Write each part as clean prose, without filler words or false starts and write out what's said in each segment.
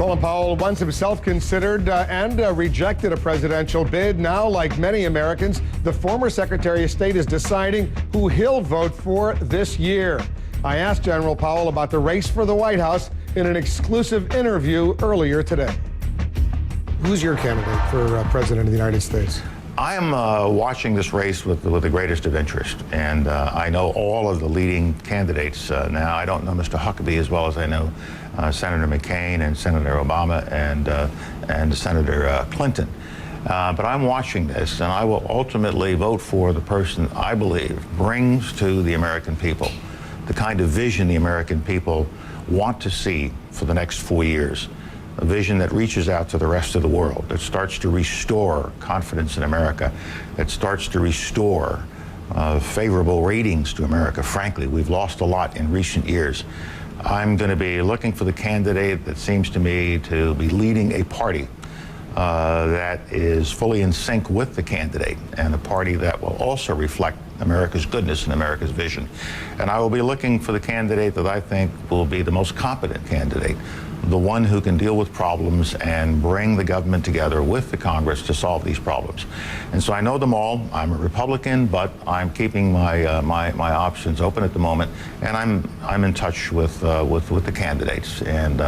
Collin Powell once himself considered and rejected a presidential bid. Now, like many Americans, the former Secretary of State is deciding who he'll vote for this year. I asked General Powell about the race for the White House in an exclusive interview earlier today. Who's your candidate for President of the United States? I am watching this race with the greatest of interest, and I know all of the leading candidates now. I don't know Mr. Huckabee as well as I know Senator McCain and Senator Obama and Senator Clinton. But I'm watching this, and I will ultimately vote for the person I believe brings to the American people the kind of vision the American people want to see for the next 4 years. A vision that reaches out to the rest of the world, that starts to restore confidence in America, that starts to restore favorable ratings to America. Frankly, we've lost a lot in recent years. I'm going to be looking for the candidate that seems to me to be leading a party that is fully in sync with the candidate, and a party that will also reflect America's goodness and America's vision. And I will be looking for the candidate that I think will be the most competent candidate, the one who can deal with problems and bring the government together with the Congress to solve these problems. And so I know them all. I'm a Republican, but I'm keeping my my options open at the moment, and I'm in touch with the candidates. And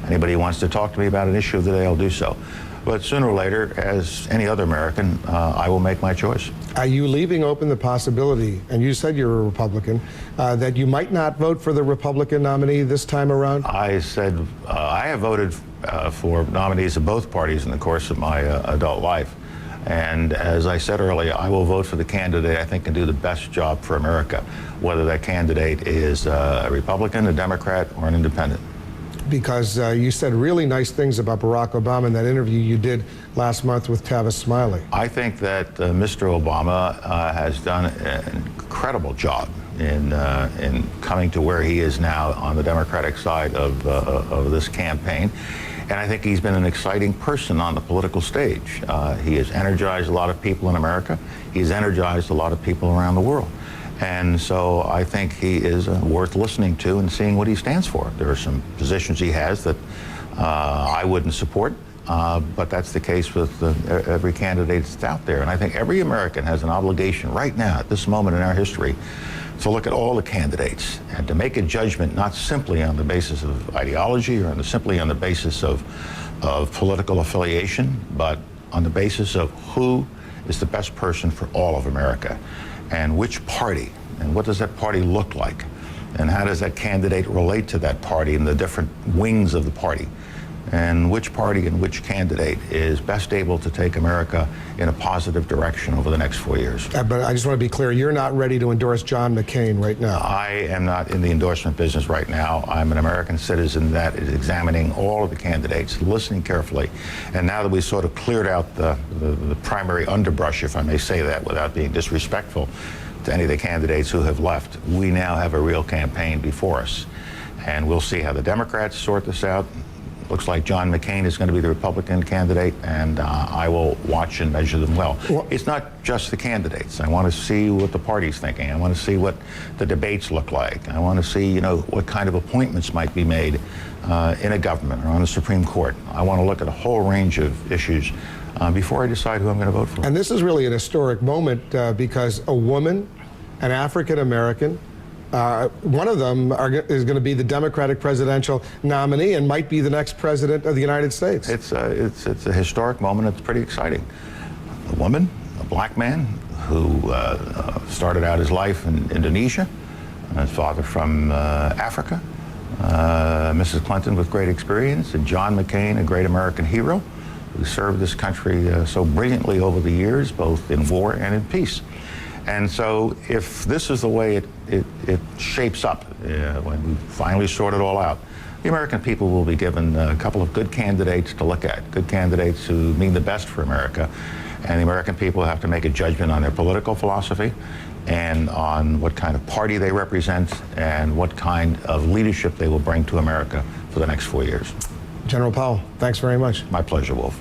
anybody who wants to talk to me about an issue of the day, I'll do so. But sooner or later, as any other American, I will make my choice. Are you leaving open the possibility, and you said you're a Republican, that you might not vote for the Republican nominee this time around? I said I have voted for nominees of both parties in the course of my adult life. And as I said earlier, I will vote for the candidate I think can do the best job for America, whether that candidate is a Republican, a Democrat, or an independent. Because you said really nice things about Barack Obama in that interview you did last month with Tavis Smiley. I think that Mr. Obama has done an incredible job in coming to where he is now on the Democratic side of this campaign. And I think he's been an exciting person on the political stage. He has energized a lot of people in America. He's energized a lot of people around the world. And so I think he is worth listening to and seeing what he stands for. There are some positions he has that I wouldn't support, but that's the case with every candidate that's out there. And I think every American has an obligation right now, at this moment in our history, to look at all the candidates and to make a judgment not simply on the basis of ideology or simply on the basis of political affiliation, but on the basis of who is the best person for all of America. And which party, and what does that party look like? And how does that candidate relate to that party and the different wings of the party? And which party and which candidate is best able to take America in a positive direction over the next 4 years? But I just want to be clear, you're not ready to endorse John McCain right now. I am not in the endorsement business right now. I'm an American citizen that is examining all of the candidates, listening carefully. And now that we've sort of cleared out the primary underbrush, if I may say that without being disrespectful to any of the candidates who have left, we now have a real campaign before us. And we'll see how the Democrats sort this out. Looks like John McCain is going to be the Republican candidate, and I will watch and measure them well. It's not just the candidates. I want to see what the party's thinking. I want to see what the debates look like. I want to see, you know, what kind of appointments might be made in a government or on the Supreme Court. I want to look at a whole range of issues before I decide who I'm going to vote for. And this is really an historic moment because a woman, an African American, one of them is going to be the Democratic presidential nominee and might be the next president of the United States. It's a historic moment. It's pretty exciting. A woman, a black man who started out his life in Indonesia, his father from Africa, Mrs. Clinton with great experience, and John McCain, a great American hero who served this country so brilliantly over the years, both in war and in peace. And so if this is the way it shapes up when we finally sort it all out, the American people will be given a couple of good candidates to look at, good candidates who mean the best for America. And the American people have to make a judgment on their political philosophy and on what kind of party they represent and what kind of leadership they will bring to America for the next 4 years. General Powell, thanks very much. My pleasure, Wolf.